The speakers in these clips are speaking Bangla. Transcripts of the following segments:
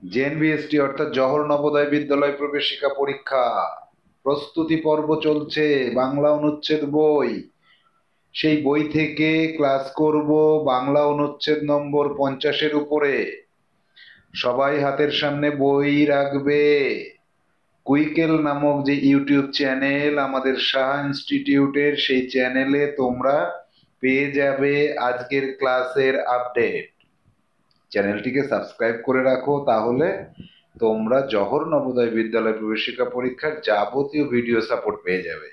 জেএনভিএসটি অর্থাৎ জওহর নবোদয় বিদ্যালয় প্রবেশিকা পরীক্ষা প্রস্তুতি পর্ব চলছে। বাংলা অনুচ্ছেদ বই, সেই বই থেকে ক্লাস করব। বাংলা অনুচ্ছেদ নম্বর 50-এর উপরে। সবাই হাতের সামনে বই রাখবে। কুইকেল নামক যে ইউটিউব চ্যানেল আমাদের সাহা ইনস্টিটিউটের, সেই চ্যানেলে তোমরা পেয়ে যাবে আজকের ক্লাসের আপডেট। চ্যানেলটিকে সাবস্ক্রাইব করে রাখো, তাহলে তোমরা জওহর নবোদয় বিদ্যালয় প্রবেশিকা পরীক্ষার যাবতীয় ভিডিও সাপোর্ট পেয়ে যাবে।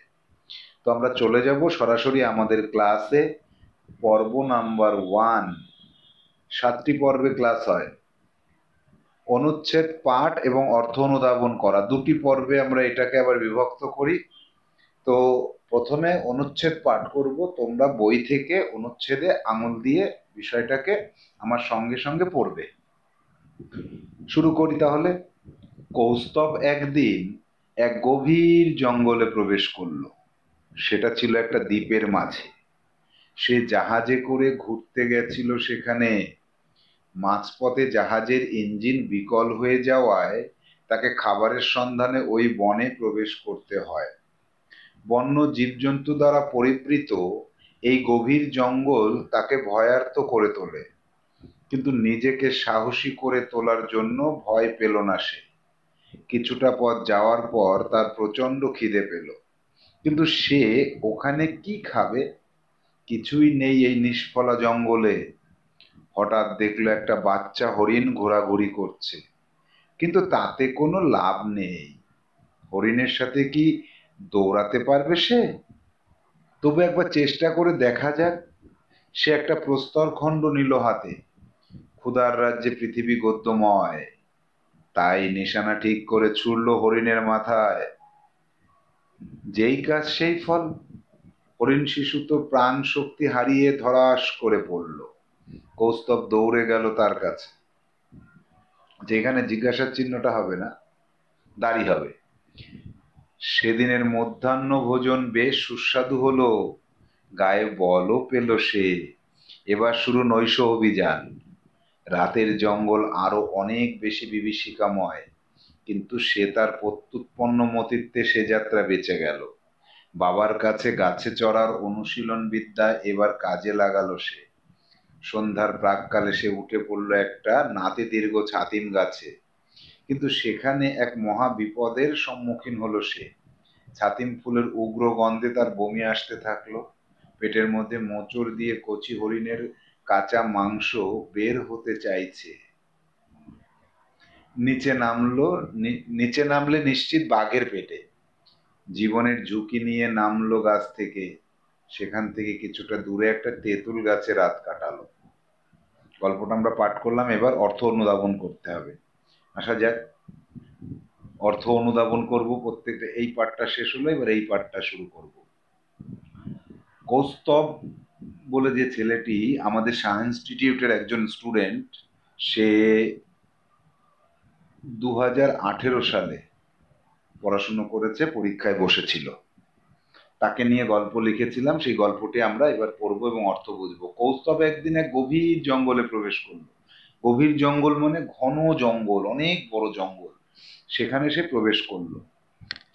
তো আমরা চলে যাব সরাসরি আমাদের ক্লাসে। পর্ব নাম্বার 1। 7টি পর্বে ক্লাস হয়। অনুচ্ছেদ পাঠ এবং অর্থ অনুধাবন করা, দুটি পর্বে আমরা এটাকে আবার বিভক্ত করি। তো প্রথমে অনুচ্ছেদ পাঠ করব। তোমরা বই থেকে অনুচ্ছেদে আঙুল দিয়ে বিষয়টাকে আমার সঙ্গে সঙ্গে পড়বে। শুরু করি তাহলে। কৌস্তব একদিন এক গভীর জঙ্গলে প্রবেশ করলো। সেটা ছিল একটা দ্বীপের মাঝে। সে জাহাজে করে ঘুরতে গেছিল সেখানে। মাঝপথে জাহাজের ইঞ্জিন বিকল হয়ে যাওয়ায় তাকে খাবারের সন্ধানে ওই বনে প্রবেশ করতে হয়। বন্য জীবজন্তু দ্বারা পরিবৃত এই গভীর জঙ্গল তাকে ভয়ার্ত করে তোলে, কিন্তু নিজেকে সাহসী করে তোলার জন্য ভয় পেল না সে। কিছুটা পথ যাওয়ার পর তার প্রচন্ড খিদে পেল, কিন্তু সে ওখানে কি খাবে? কিছুই নেই এই নিষ্ফলা জঙ্গলে। হঠাৎ দেখলো একটা বাচ্চা হরিণ ঘোরাঘুরি করছে, কিন্তু তাতে কোনো লাভ নেই। হরিণের সাথে কি দৌড়াতে পারবে সে? তবু একবার চেষ্টা করে দেখা যাক। সে একটা প্রস্তরখণ্ড নিল হাতে। ক্ষুধার রাজ্যে পৃথিবী গদ্যময়, তাই নিশানা ঠিক করে ছুড়ল হরিণের মাথায়। যেই কাজ সেই ফল। হরিণ শিশু তো প্রাণ শক্তি হারিয়ে ধরাস করে পড়ল। কৌস্তব দৌড়ে গেল তার কাছে। যেখানে জিজ্ঞাসার চিহ্নটা হবে না, দাড়ি হবে। সেদিনের মধ্যাহ্ন ভোজন বেশ সুস্বাদু হলো, গায়ে বলও পেল সে। এবার শুরু নৈশ অভিযান। রাতের জঙ্গল আরো অনেক বেশি বিভীষিকাময়, কিন্তু সে তার প্রত্যুৎপন্ন মতিত্বে সে যাত্রা বেঁচে গেল। বাবার কাছে গাছে চড়ার অনুশীলন বিদ্যা এবার কাজে লাগালো সে। সন্ধ্যার প্রাক্কালে সে উঠে পড়ল একটা নাতি দীর্ঘ ছাতিম গাছে, কিন্তু সেখানে এক মহা বিপদের সম্মুখীন হলো সে। ছাতিম ফুলের উগ্র গন্ধে তার বমি আসতে থাকলো। পেটের মধ্যে মোচড় দিয়ে কচি হরিণের কাঁচা মাংস বের হতে চাইছে। নিচে নামলে নিশ্চিত বাঘের পেটে। জীবনের ঝুঁকি নিয়ে নামলো গাছ থেকে। সেখান থেকে কিছুটা দূরে একটা তেঁতুল গাছে রাত কাটালো। গল্পটা আমরা পাঠ করলাম, এবার অর্থ অনুধাবন করতে হবে। আসা যাক, অর্থ অনুধাবন করব প্রত্যেকটা। এই পাঠটা শেষ হলো, এবার এই পাঠটা শুরু করব। কৌস্তব বলে যে ছেলেটি আমাদের সাহা ইনস্টিটিউটের একজন স্টুডেন্ট, সে 2018 সালে পড়াশুনো করেছে, পরীক্ষায় বসেছিল। তাকে নিয়ে গল্প লিখেছিলাম, সেই গল্পটি আমরা এবার পড়বো এবং অর্থ বুঝবো। কৌস্তব একদিন এক গভীর জঙ্গলে প্রবেশ করলো। গভীর জঙ্গল মানে ঘন জঙ্গল, অনেক বড় জঙ্গল। সেখানে সে প্রবেশ করলো।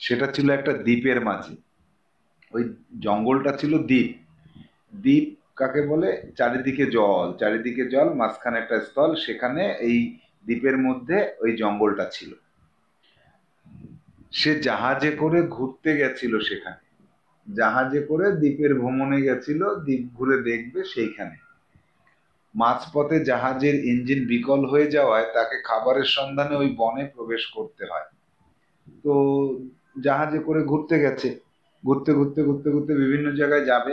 সেটা ছিল একটা দ্বীপের মাঝে। ওই জঙ্গলটা ছিল দ্বীপ। দ্বীপ কাকে বলে? চারিদিকে জল, চারিদিকে জল, মাঝখানে একটা স্থল। সেখানে এই দ্বীপের মধ্যে ওই জঙ্গলটা ছিল। সে জাহাজে করে ঘুরতে গেছিল সেখানে। জাহাজে করে দ্বীপের ভ্রমণে গেছিল, দ্বীপ ঘুরে দেখবে সেইখানে। মাঝপথে জাহাজের ইঞ্জিন বিকল হয়ে যাওয়ায় তাকে খাবারের সন্ধানে ওই বনে প্রবেশ করতে হয়। তো জাহাজে করে ঘুরতে গেছে, ঘুরতে ঘুরতে ঘুরতে ঘুরতে বিভিন্ন জায়গায় যাবে।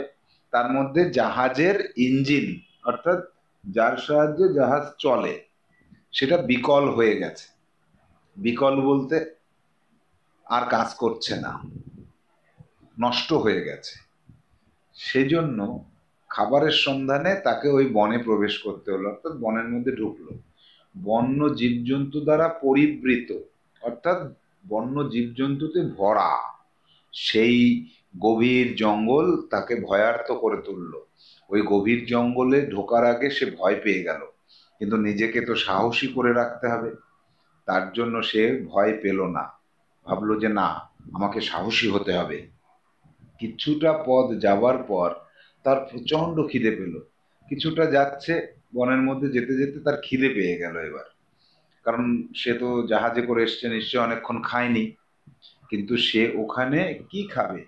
তার মধ্যে জাহাজের ইঞ্জিন, অর্থাৎ যার সাহায্যে জাহাজ চলে, সেটা বিকল হয়ে গেছে। বিকল বলতে আর কাজ করছে না, নষ্ট হয়ে গেছে। সেজন্য খাবারের সন্ধানে তাকে ওই বনে প্রবেশ করতে হলো, অর্থাৎ বনের মধ্যে ঢুকলো। বন্য জীবজন্তু দ্বারা পরিবৃত, অর্থাৎ বন্য জীবজন্তুতে ভরা সেই গভীর জঙ্গল তাকে ভয়ার্ত করে তুললো। ওই গভীর জঙ্গলে ঢোকার আগে সে ভয় পেয়ে গেল, কিন্তু নিজেকে তো সাহসী করে রাখতে হবে। তার জন্য সে ভয় পেল না, ভাবলো যে না, আমাকে সাহসী হতে হবে। কিছুটা পথ যাবার পর তার প্রচন্ড খিদে পেল। কিছুটা যাচ্ছে, বনের মধ্যে যেতে যেতে তার খিদে পেয়ে গেল এবার। কারণ সে তো জাহাজে করে এসছে, নিশ্চয়ই অনেকক্ষণ খায়নি। কিন্তু সে ওখানে কি খাবে?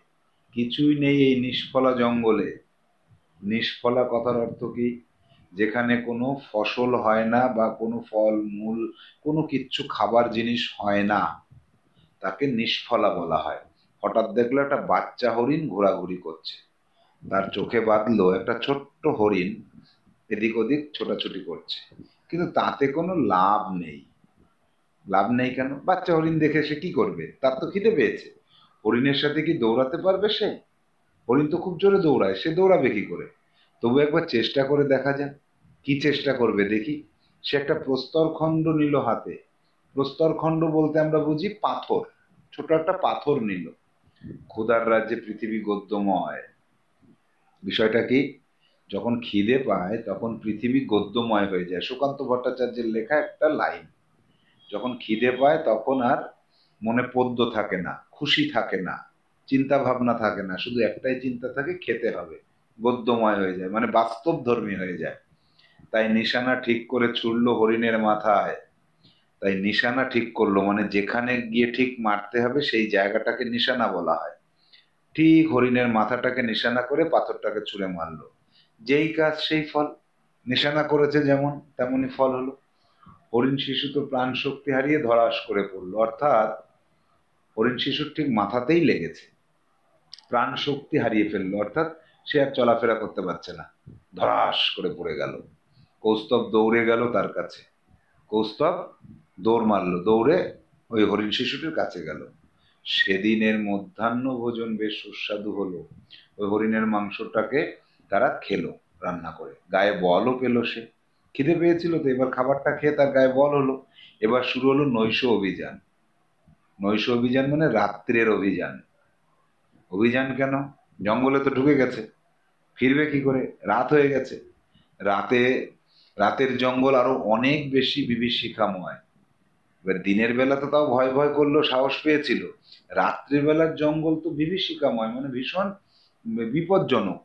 কিছুই নেই এই নিষ্ফলা জঙ্গলে। নিষ্ফলা কথার অর্থ কি? যেখানে কোনো ফসল হয় না বা কোনো ফল মূল, কোনো কিচ্ছু খাবার জিনিস হয় না, তাকে নিষ্ফলা বলা হয়। হঠাৎ দেখলো একটা বাচ্চা হরিণ ঘোরাঘুরি করছে। তার চোখে বাঁধলো একটা ছোট্ট হরিণ এদিক ওদিক ছোটাছুটি করছে, কিন্তু তাতে কোনো লাভ নেই। লাভ নেই কেন? বাচ্চা হরিণ দেখে সে কি করবে? তার তো খিদে পেয়েছে। হরিণের সাথে কি দৌড়াতে পারবে সে? হরিণ তো খুব জোরে দৌড়ায়, সে দৌড়াবে কি করে? তবু একবার চেষ্টা করে দেখা যাক। কি চেষ্টা করবে দেখি। সে একটা প্রস্তরখণ্ড নিল হাতে। প্রস্তরখণ্ড বলতে আমরা বুঝি পাথর। ছোট একটা পাথর নিল। ক্ষুধার রাজ্যে পৃথিবী গদ্যময়। বিষয়টা কি? যখন খিদে পায় তখন পৃথিবী গদ্যময় হয়ে যায়, সুকান্ত ভট্টাচার্যের লেখা একটা লাইন। যখন খিদে পায় তখন আর মনে পদ্য থাকে না, খুশি থাকে না, চিন্তা ভাবনা থাকে না, শুধু একটাই চিন্তা থাকে, খেতে হবে। গদ্যময় হয়ে যায়, মানে বাস্তবধর্মী হয়ে যায়। তাই নিশানা ঠিক করে ছুড়লো হরিণের মাথায়। তাই নিশানা ঠিক করলো, মানে যেখানে গিয়ে ঠিক মারতে হবে সেই জায়গাটাকে নিশানা বলা হয়। ঠিক হরিণের মাথাটাকে নিশানা করে পাথরটাকে ছুঁড়ে মারলো। যেই কাজ সেই ফল। নিশানা করেছে যেমন, তেমনি ফল হলো। হরিণ শিশু তো প্রাণ শক্তি হারিয়ে ধড়াস করে পড়লো, অর্থাৎ হরিণ শিশুর ঠিক মাথাতেই লেগেছে। প্রাণ শক্তি হারিয়ে ফেললো, অর্থাৎ সে আর চলাফেরা করতে পারছে না, ধড়াস করে পড়ে গেল। কৌস্তব দৌড়ে গেল তার কাছে। কৌস্তব দৌড় মারলো, দৌড়ে ওই হরিণ শিশুটির কাছে গেল। সেদিনের মধ্যাহ্ন ভোজন বেশ সুস্বাদু হলো। ওই হরিণের মাংসটাকে তারা খেলো রান্না করে, গায়ে বলও পেলো সে। খিদে পেয়েছিল তো, এবার খাবারটা খেয়ে তার গায়ে বল হলো। এবার শুরু হলো নৈশ অভিযান। নৈশ অভিযান মানে রাত্রের অভিযান। অভিযান কেন? জঙ্গলে তো ঢুকে গেছে, ফিরবে কি করে? রাত হয়ে গেছে। রাতে, রাতের জঙ্গল আরো অনেক বেশি বিভীষিকাময়। এবার দিনের বেলা তো তাও ভয় ভয় করলো, সাহস পেয়েছিল। রাত্রিবেলার জঙ্গল তো বিভীষিকাময়, মানে ভীষণ বিপজ্জনক।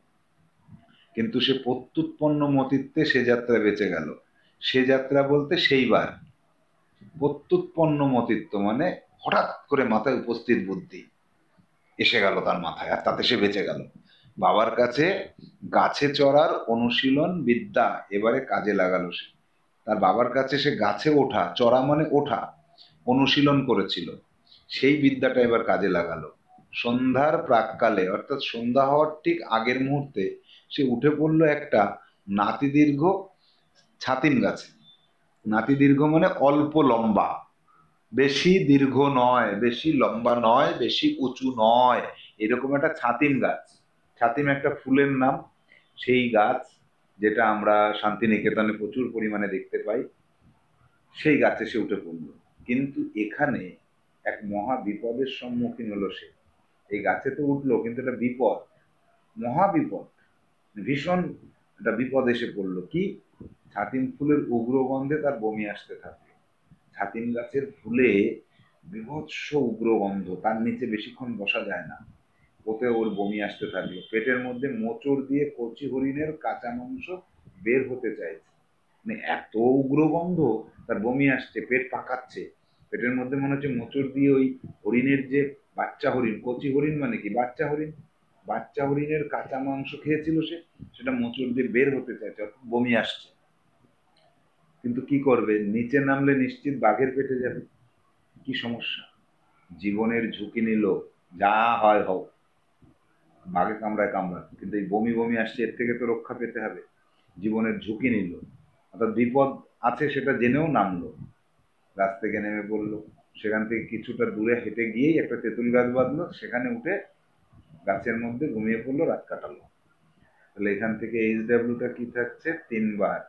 কিন্তু সে প্রত্যুৎপন্ন মতিত্বে সে যাত্রা বেঁচে গেল। সে যাত্রা বলতে সেইবার। প্রত্যুৎপন্ন মতিত্ব মানে হঠাৎ করে মাথায় উপস্থিত বুদ্ধি এসে গেল তার মাথায়, আর তাতে সে বেঁচে গেল। বাবার কাছে গাছে চড়ার অনুশীলন বিদ্যা এবারে কাজে লাগালো সে। তার বাবার কাছে সে গাছে ওঠা, চড়া মানে ওঠা, অনুশীলন করেছিল। সেই বিদ্যাটা এবার কাজে লাগালো। সন্ধ্যার প্রাক্কালে, অর্থাৎ সন্ধ্যা হওয়ার ঠিক আগের মুহূর্তে সে উঠে পড়লো একটা নাতিদীর্ঘ ছাতিম গাছে। নাতিদীর্ঘ মানে অল্প লম্বা, বেশি দীর্ঘ নয়, বেশি লম্বা নয়, বেশি উঁচু নয়, এরকম একটা ছাতিম গাছ। ছাতিম একটা ফুলের নাম। সেই গাছ, যেটা আমরা শান্তিনিকেতনে প্রচুর পরিমাণে দেখতে পাই, সেই গাছে সে উঠে পড়ল। কিন্তু এখানে এক মহা বিপদের সম্মুখীন হলো সে। এই গাছে তো উঠলো, কিন্তু এটা বিপদ, মহা বিপদ, ভীষণ একটা বিপদ এসে পড়লো। কি? ছাতিম ফুলের উগ্র গন্ধে তার বমি আসতে থাকলো। ছাতিম গাছের ফুলে বীভৎস উগ্র গন্ধ, তার নিচে বেশিক্ষণ বসা যায় না। ওতে ওর বমি আসতে থাকলো। পেটের মধ্যে মোচড় দিয়ে কচি হরিণের কাঁচা মাংস বের হতে চাইছে। মানে এত উগ্র গন্ধ, তার বমি আসছে, পেট পাকাচ্ছে। পেটের মধ্যে মনে হচ্ছে মোচড় দিয়ে ওই হরিণের যে বাচ্চা হরিণ, কচি হরিণ মানে কি বাচ্চা হরিণ, বাচ্চা হরিণের কাঁচা মাংস খেয়েছিল সে, সেটা মোচড় দিয়ে বের হতে চাইছে, অর্থাৎ বমি আসছে। কিন্তু কি করবে? নিচে নামলে নিশ্চিত বাঘের পেটে যাবে। কি সমস্যা? জীবনের ঝুঁকি নিল, যা হয় হোক, বাঘে কামড়ায় কামড়াক, কিন্তু এই বমি বমি আসছে, এর থেকে তো রক্ষা পেতে হবে। জীবনের ঝুঁকি নিল, অর্থাৎ বিপদ আছে সেটা জেনেও নামলো। গাছ থেকে নেমে পড়লো। সেখান থেকে কিছুটা দূরে হেঁটে গিয়েই একটা তেঁতুল গাছ বাঁধলো, সেখানে উঠে গাছের মধ্যে ঘুমিয়ে পড়লো, রাত কাটালো। তাহলে এখান থেকে HW কি থাকছে? 3 বার।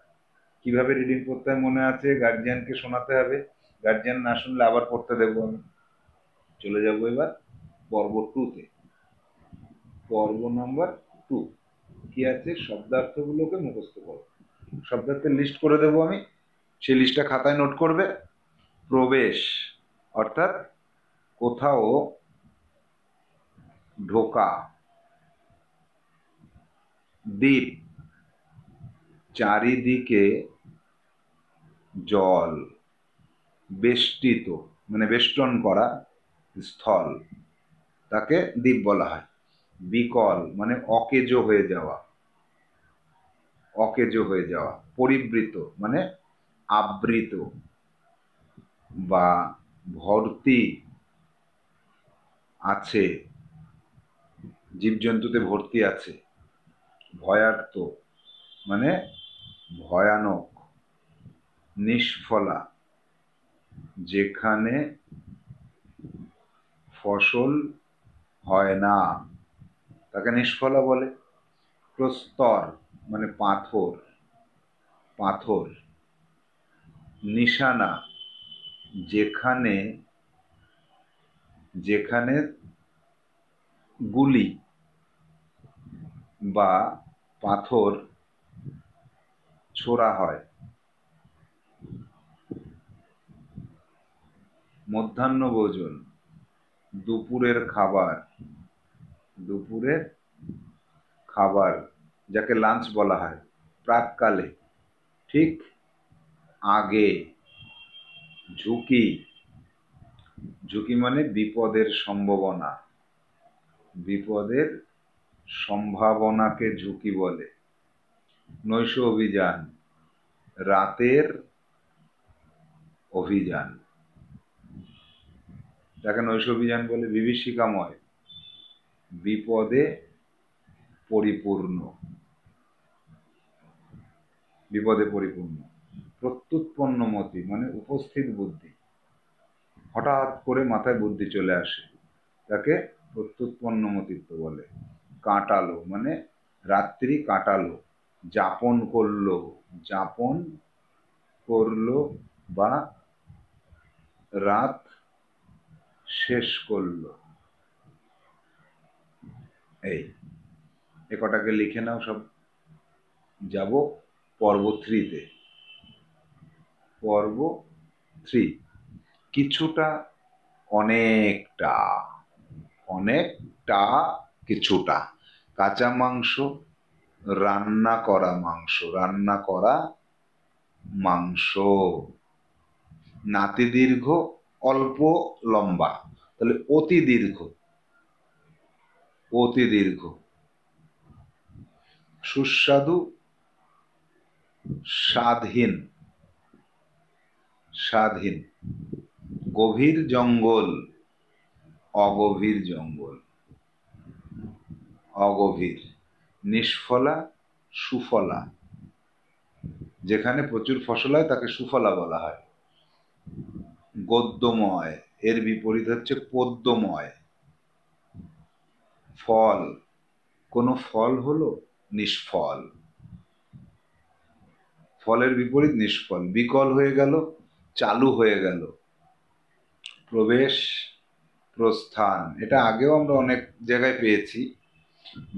কিভাবে রিডিং করতে হয় মনে আছে? গার্জিয়ানকে শোনাতে হবে। গার্জিয়ান না শুনলে আবার পড়তে দেবো আমি। চলে যাবো এবার পর্ব 2-তে। পর্ব নম্বর 2 কি আছে? শব্দার্থগুলোকে মুখস্থ করো। শব্দার্থের লিস্ট করে দেবো আমি, সেই লিস্টটা খাতায় নোট করবে। প্রবেশ অর্থাৎ কোথাও ঢোকা। দ্বীপ চারিদিকে জল। বেষ্টিত মানে বেষ্টন করা স্থল, তাকে দ্বীপ বলা হয়। বিকল মানে অকেজো হয়ে যাওয়া, অকেজো হয়ে যাওয়া। পরিবৃত মানে আবৃত বা ভর্তি আছে, জীবজন্তুতে ভর্তি আছে। ভয়ার্ত মানে ভয়ানক। নিষ্ফলা যেখানে ফসল হয় না, তাকে নিষ্ফলা বলে। প্রস্তর মানে পাথর, পাথর। নিশানা যেখানে, যেখানে গুলি বা পাথর ছোড়া হয়। মধ্যাহ্ন ভোজন দুপুরের খাবার, দুপুরের খাবার যাকে লাঞ্চ বলা হয়। প্রাককালে ঠিক আগে। ঝুঁকি, ঝুঁকি মানে বিপদের সম্ভাবনা, বিপদের সম্ভাবনাকে ঝুঁকি বলে। নৈশ অভিযান রাতের অভিযান, যাকে নৈশ অভিযান বলে। বিভীষিকাময় বিপদে পরিপূর্ণ, বিপদে পরিপূর্ণ। প্রত্যুৎপন্নমতি মানে উপস্থিত বুদ্ধি, হঠাৎ করে মাথায় বুদ্ধি চলে আসে, তাকে প্রত্যুৎপন্নমতিত্ব বলে। কাটালো মানে রাত্রি কাটালো, যাপন করলো, যাপন করলো বা রাত শেষ করলো। এই এ কটাকে লিখে নাও সব। যাব পর্ব 3-তে। পর্ব 3 কিছুটা, অনেকটা, অনেকটা, কিছুটা। কাঁচা মাংস, রান্না করা মাংস, রান্না করা মাংস। নাতি দীর্ঘ অল্প লম্বা, তাহলে অতি দীর্ঘ, অতি দীর্ঘ। সুস্বাদু স্বাদহীন, স্বাদহীন। গভীর জঙ্গল, অগভীর জঙ্গল, অগভীর। নিষ্ফলা সুফলা, যেখানে প্রচুর ফসল হয় তাকে সুফলা বলা হয়। গদ্যময় এর বিপরীত হচ্ছে পদ্যময়। ফল, কোনো ফল হলো নিষ্ফল, ফলের বিপরীত নিষ্ফল। বিকল হয়ে গেল, চালু হয়ে গেল। প্রবেশ প্রস্থান, এটা আগেও আমরা অনেক জায়গায় পেয়েছি।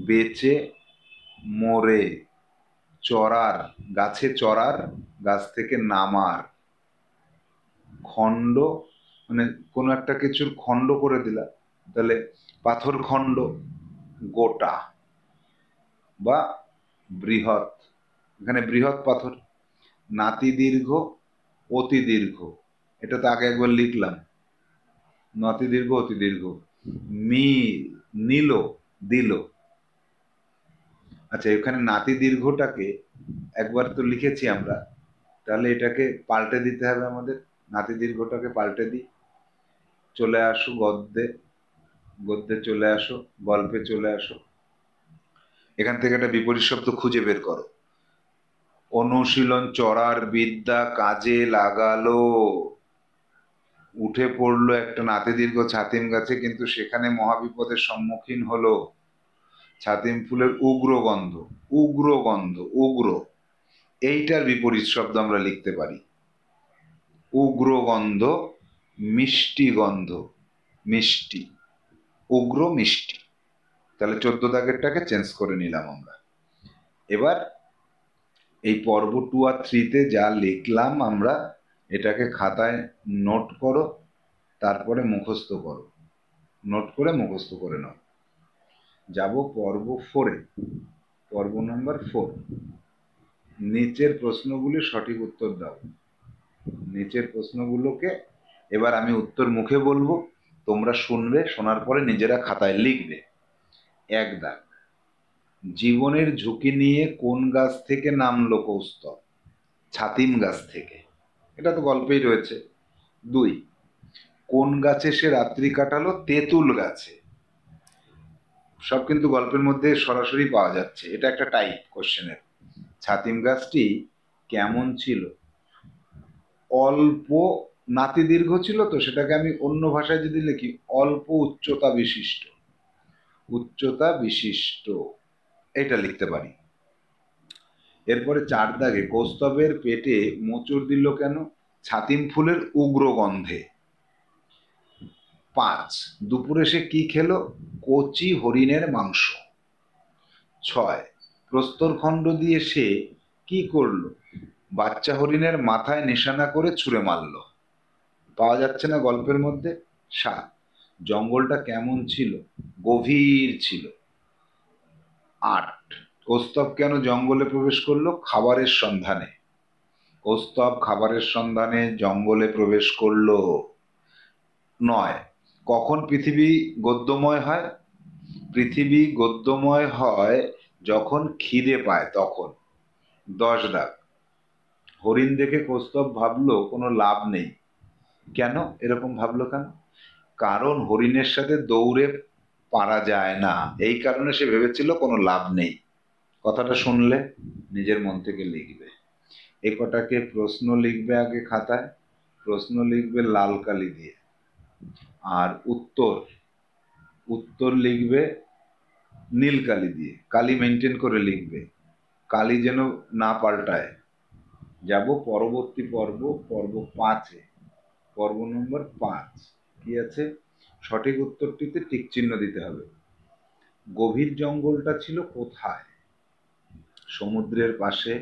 বেঁচে মরে, চড়ার গাছে চড়ার, গাছ থেকে নামার। খণ্ড মানে কোনো একটা কিছুর খণ্ড করে দিলা, তাহলে পাথর খণ্ড, গোটা বা বৃহৎ, এখানে বৃহৎ পাথর। নাতি দীর্ঘ অতি দীর্ঘ, এটা তো আগে একবার লিখলাম। নাতি দীর্ঘ অতি দীর্ঘ। নিল দিল। আচ্ছা, এখানে নাতি দীর্ঘটাকে একবার তো লিখেছি আমরা, তাহলে এটাকে পাল্টে দিতে হবে আমাদের। নাতি দীর্ঘটাকে পাল্টে দিই। চলে আসো গদ্যে, গদ্যে চলে আসো, গল্পে চলে আসো। এখান থেকে একটা বিপরীত শব্দ খুঁজে বের করো। অনুশীলন চড়ার বিদ্যা কাজে লাগালো। উঠে পড়লো একটা নাতি দীর্ঘ ছাতিম গাছে, কিন্তু সেখানে মহাবিপদের সম্মুখীন হলো। ছাতিম ফুলের উগ্র গন্ধ, উগ্র গন্ধ, উগ্র, এইটার বিপরীত শব্দ আমরা লিখতে পারি। উগ্র গন্ধ, মিষ্টি গন্ধ, মিষ্টি। উগ্র মিষ্টি। তাহলে 14 দাগেরটাকে চেঞ্জ করে নিলাম আমরা। এবার এই পর্ব 2 আর 3-তে যা লিখলাম আমরা, এটাকে খাতায় নোট করো, তারপরে মুখস্থ করো, নোট করে মুখস্থ করে নাও। যাব পর্ব 4-এ, পর্ব নাম্বার 4। নিচের প্রশ্নগুলির সঠিক উত্তর দাও। নিচের প্রশ্নগুলোকে এবার আমি উত্তর মুখে বলবো, তোমরা শুনবে, শোনার পরে নিজেরা খাতায় লিখবে। 1 দাগ, জীবনের ঝুঁকি নিয়ে কোন গাছ থেকে নামলো কৌস্তব? ছাতিম গাছ থেকে, এটা তো গল্পেই রয়েছে। 2, কোন গাছে সে রাত্রি কাটালো? তেঁতুল গাছে। সব কিন্তু গল্পের মধ্যে সরাসরি পাওয়া যাচ্ছে, এটা একটা টাইপ কোশ্চেনের। ছাতিম গাছটি কেমন ছিল? অল্প নাতি দীর্ঘ ছিল, তো সেটাকে আমি অন্য ভাষায় যদি লিখি, অল্প উচ্চতা বিশিষ্ট, উচ্চতা বিশিষ্ট, এটা লিখতে পারি। এরপরে 4 দাগে, কৌস্তবের পেটে মোচড় দিল কেন? ছাতিম ফুলের উগ্র গন্ধে। 5, দুপুরে সে কি খেলো? কচি হরিণের মাংস। 6, প্রস্তরখণ্ড দিয়ে সে কি করলো? বাচ্চা হরিণের মাথায় নিশানা করে ছুঁড়ে মারলো। পাওয়া যাচ্ছে না গল্পের মধ্যে। 7, জঙ্গলটা কেমন ছিল? গভীর ছিল। 8, কৌস্তব কেন জঙ্গলে প্রবেশ করলো? খাবারের সন্ধানে। কৌস্তব খাবারের সন্ধানে জঙ্গলে প্রবেশ করলো। 9, কখন পৃথিবী গদ্যময় হয়? পৃথিবী গদ্যময় হয় যখন খিদে পায়, তখন। 10 দাগ, হরিণ দেখে কৌস্তব ভাবলো কোনো লাভ নেই। কেন এরকম ভাবলো কেন? কারণ হরিণের সাথে দৌড়ে পারা যায় না, এই কারণে সে ভেবেছিল কোনো লাভ নেই। কথাটা শুনলে নিজের মন থেকে লিখবে। এ কটাকে প্রশ্ন লিখবে আগে খাতায়, প্রশ্ন লিখবে লাল কালি দিয়ে, আর উত্তর, উত্তর লিখবে নীল কালি দিয়ে। কালি মেনটেন করে লিখবে, কালি যেন না পাল্টায়। যাব পরবর্তী পর্ব, পর্ব 5-এ, পর্ব নম্বর 5। কি আছে? সঠিক উত্তরটিতে টিক চিহ্ন দিতে হবে। গভীর জঙ্গলটা ছিল কোথায়? সমুদ্রের পাশে,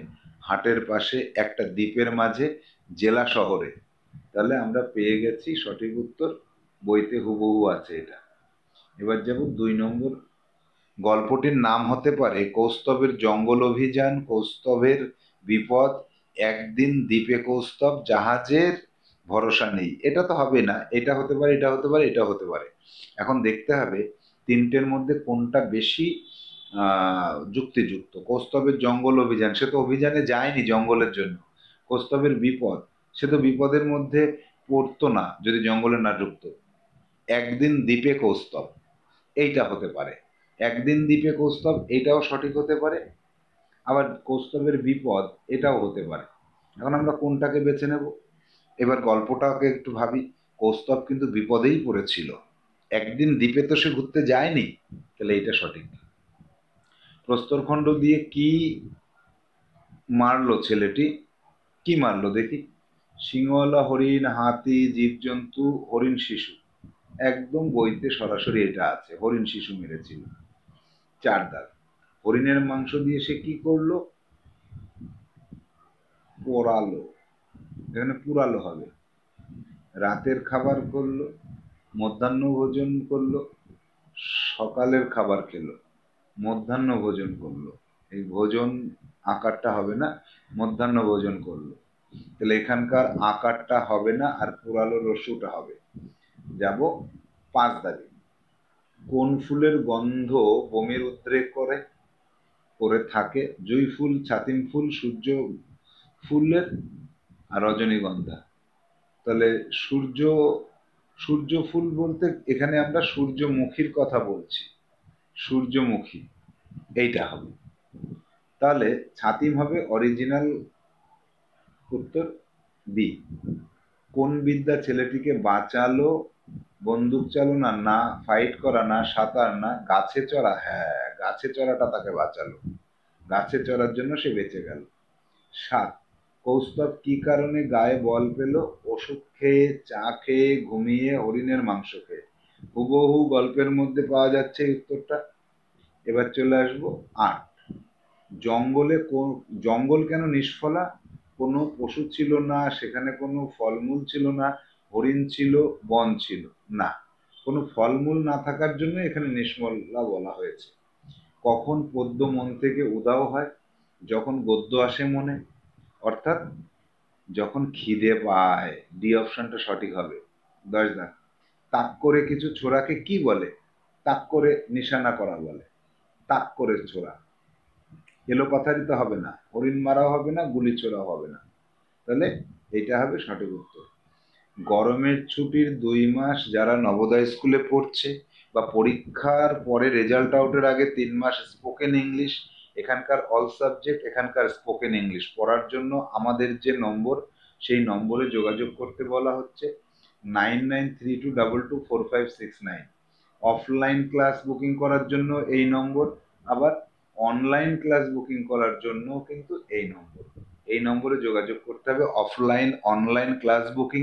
হাটের পাশে, একটা দ্বীপের মাঝে, জেলা শহরে। তাহলে আমরা পেয়ে গেছি সঠিক উত্তর, বইতে হুবহু আছে এটা। এবার যাব 2 নম্বর। গল্পটির নাম হতে পারে কৌস্তবের জঙ্গল অভিযান, কৌস্তবের বিপদ, একদিন দ্বীপে কৌস্তব, জাহাজের ভরসা নেই। এটা তো হবে না, এটা হতে পারে, এটা হতে পারে, এটা হতে পারে। এখন দেখতে হবে তিনটের মধ্যে কোনটা বেশি যুক্তিযুক্ত। কৌস্তবের জঙ্গল অভিযান, সে তো অভিযানে যায়নি জঙ্গলের জন্য। কৌস্তবের বিপদ, সে তো বিপদের মধ্যে পড়তো না যদি জঙ্গলে না ঢুকতো। একদিন দ্বীপে কৌস্তব, এইটা হতে পারে। একদিন দ্বীপে কৌস্তব, এটাও সঠিক হতে পারে। আবার কৌস্তবের বিপদ, এটাও হতে পারে। এখন আমরা কোনটাকে বেছে নেব? এবার গল্পটাকে একটু ভাবি। কৌস্তব কিন্তু বিপদেই পড়েছিল, একদিন দ্বীপে তো সে ঘুরতে যায়নি, তাহলে এটা সঠিক। প্রস্তরখণ্ড দিয়ে কি মারলো ছেলেটি? কি মারলো দেখি? সিংহওয়ালা হরিণ, হাতি, জীবজন্তু, হরিণ শিশু। একদম বইতে সরাসরি এটা আছে, হরিণ শিশু মেরেছিল। 4 দাগ, হরিণের মাংস দিয়ে সে কি করলো? পোড়ালো, এখানে পুরালো হবে। রাতের খাবার করলো, মধ্যাহ্ন ভোজন করলো, সকালের খাবার খেলো, মধ্যাহ্ন ভোজন করলো। এই ভোজন আকারটা হবে না, মধ্যাহ্ন ভোজন করলো। তাহলে এখানকার আকারটা হবে না, আর পুরালো রস্যুটা হবে। যাব 5 দাগে, কোন ফুলের গন্ধ বমির উদ্রেক করে? করে থাকে জুঁই ফুল, ছাতিম ফুল, সূর্য ফুলের, আর রজনীগন্ধা। তাহলে সূর্য, সূর্য ফুল বলতে এখানে আমরা সূর্যমুখীর কথা বলছি, সূর্যমুখী, এইটা হবে। তাহলে ছাতিম হবে অরিজিনাল উত্তর বি। কোন বিদ্যা ছেলেটিকে বাঁচালো? বন্দুক চালনা, না ফাইট করা, না সাঁতার, না গাছে চড়া? হ্যাঁ, গাছে চড়াটা তাকে বাঁচালো, গাছে চড়ার জন্য সে বেঁচে গেল। 7, কৌস্তব কি কারণে গায়ে বল পেল? ওষুধ খেয়ে, চা খেয়ে, ঘুমিয়ে, হরিণের মাংস খেয়ে। হুবহু গল্পের মধ্যে পাওয়া যাচ্ছে এই উত্তরটা। এবার চলে আসবো 8, জঙ্গলে জঙ্গল কেন নিষ্ফলা? কোনো পশু ছিল না, সেখানে কোনো ফলমূল ছিল না, হরিণ ছিল, বন ছিল না, কোনো ফলমূল না থাকার জন্য এখানে নিষ্মলা বলা হয়েছে। কখন পদ্য মন থেকে উধাও হয়? যখন গদ্য আসে মনে, অর্থাৎ যখন খিদে পায়। ডি অপশনটা সঠিক হবে। 10 দাগ। তাক করে কিছু ছোড়াকে কি বলে? তাক করে নিশানা করা বলে। তাক করে ছোড়া, এলোপাথারি তো হবে না, হরিণ মারাও হবে না, গুলি ছোড়াও হবে না। তাহলে এটা হবে সঠিক উত্তর। গরমের ছুটির 2 মাস যারা নবোদয় স্কুলে পড়ছে বা পরীক্ষার পরে রেজাল্ট আউটের আগে 3 মাস স্পোকেন ইংলিশ, এখানকার অল সাবজেক্ট, এখানকার স্পোকেন ইংলিশ পড়ার জন্য আমাদের যে নম্বর, সেই নম্বরে যোগাযোগ করতে বলা হচ্ছে 9932224569। অফলাইন ক্লাস বুকিং করার জন্য এই নম্বর, আবার অনলাইন ক্লাস বুকিং করার জন্য কিন্তু এই নম্বর। এই নম্বরে যোগাযোগ করতে হবে অফলাইন অনলাইন ক্লাস বুকিং।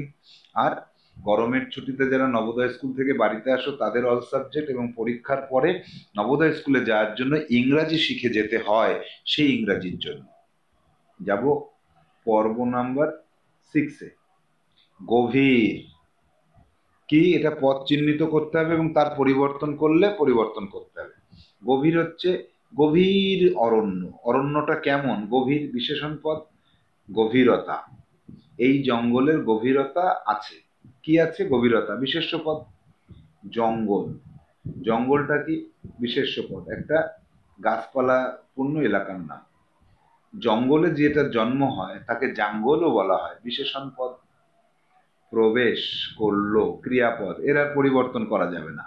আর গরমের ছুটিতে যারা নবোদয় স্কুল থেকে বাড়িতে আসো তাদের অল সাবজেক্ট, এবং পরীক্ষার পরে নবোদয় স্কুলে যাওয়ার জন্য ইংরাজি শিখে যেতে হয়, সেই ইংরাজির জন্য। যাব পর্ব নাম্বার 6-এ। গভীর কি? এটা পদ চিহ্নিত করতে হবে এবং তার পরিবর্তন করলে পরিবর্তন করতে হবে। গভীর হচ্ছে গভীর অরণ্য। অরণ্যটা কেমন? গভীর বিশেষণ পদ, গভীরতা। এই জঙ্গলের গভীরতা আছে। কি আছে? গভীরতা। বিশেষ্য পদ জঙ্গল। জঙ্গলটা কি? বিশেষ্য পদ, একটা গাছপালা পূর্ণ এলাকার নাম। জঙ্গলে যেটা জন্ম হয় তাকে জাঙ্গলও বলা হয়, বিশেষণ পদ। প্রবেশ করলো, ক্রিয়াপদ, এর আর পরিবর্তন করা যাবে না।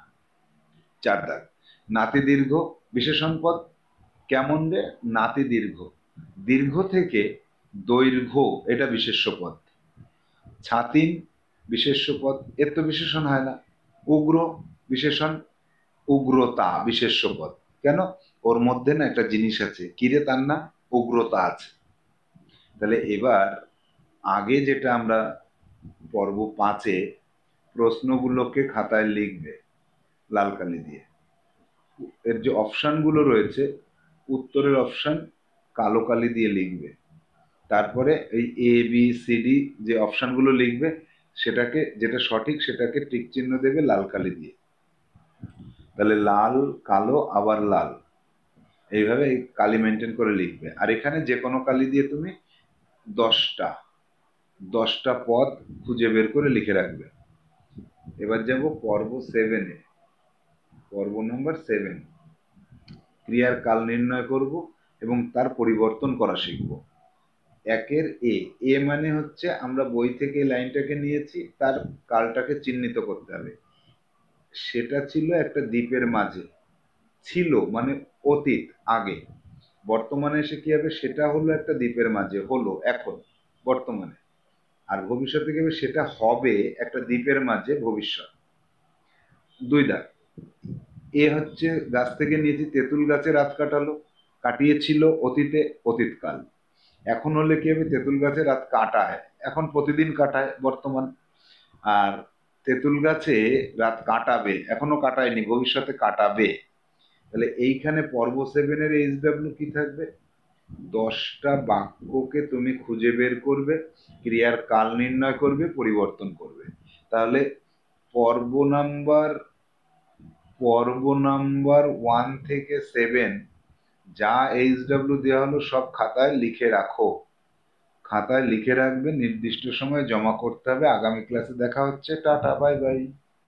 4 দাগ। নাতি দীর্ঘ বিশেষণ পদ। কেমন রে? নাতি দীর্ঘ। দীর্ঘ থেকে দৈর্ঘ্য, এটা বিশেষ্য পদ। ছাতিন বিশেষ্য পদ, এর তো বিশেষণ হয় না। উগ্র বিশেষণ, উগ্রতা বিশেষ্য পদ। কেন? ওর মধ্যে না একটা জিনিস আছে, কিরে? তার না উগ্রতা আছে। তাহলে এবার আগে যেটা আমরা পর্ব 5-এ প্রশ্নগুলোকে খাতায় লিখবে লাল কালি দিয়ে। এর যে অপশানগুলো রয়েছে, উত্তরের অপশান কালো কালি দিয়ে লিখবে। তারপরে এই এ বি সি ডি যে অপশানগুলো লিখবে, সেটাকে যেটা সঠিক সেটাকে টিক চিহ্ন দেবে লাল কালি দিয়ে। তাহলে লাল, কালো, আবার লাল, এইভাবে এই কালি মেনটেন করে লিখবে। আর এখানে যে কোনো কালি দিয়ে তুমি 10টা পদ খুঁজে বের করে লিখে রাখবে। এবার যাব পর্ব 7-এ। পর্ব নাম্বার 7, ক্রিয়ার কাল নির্ণয় করব এবং তার পরিবর্তন করা শিখব। 1-এর এ। এ মানে হচ্ছে আমরা বই থেকে লাইনটাকে নিয়েছি, তার কালটাকে চিহ্নিত করতে হবে। সেটা ছিল একটা দ্বীপের মাঝে। ছিল মানে অতীত, আগে। বর্তমানে এসে কি হবে? সেটা হলো একটা দ্বীপের মাঝে, হলো এখন বর্তমানে। আর ভবিষ্যতে কি হবে? সেটা হবে একটা দ্বীপের মাঝে, ভবিষ্যৎ। 2 দাগ। এ হচ্ছে গাছ থেকে নিয়েছি, তেঁতুল গাছে রাত কাটালো, কাটিয়েছিল অতীতে, অতীতকাল। এখন হলে কি হবে? তেঁতুল গাছে রাত কাটায়, এখন প্রতিদিন কাটায়, বর্তমান। আর তেঁতুল গাছে রাত কাটাবে, এখনো কাটায়নি, ভবিষ্যতে কাটাবে। তাহলে এইখানে পর্ব 7-এর এইচডব্লিউ কি থাকবে? 10টা বাক্যকে তুমি খুঁজে বের করবে, ক্রিয়ার কাল নির্ণয় করবে, পরিবর্তন করবে। তাহলে পর্ব নাম্বার 1 থেকে 7 যা এইচডব্লিউ দেওয়া হলো সব খাতায় লিখে রাখো। খাতায় লিখে রাখবে, নির্দিষ্ট সময়ে জমা করতে হবে। আগামী ক্লাসে দেখা হচ্ছে। Tata, bye bye.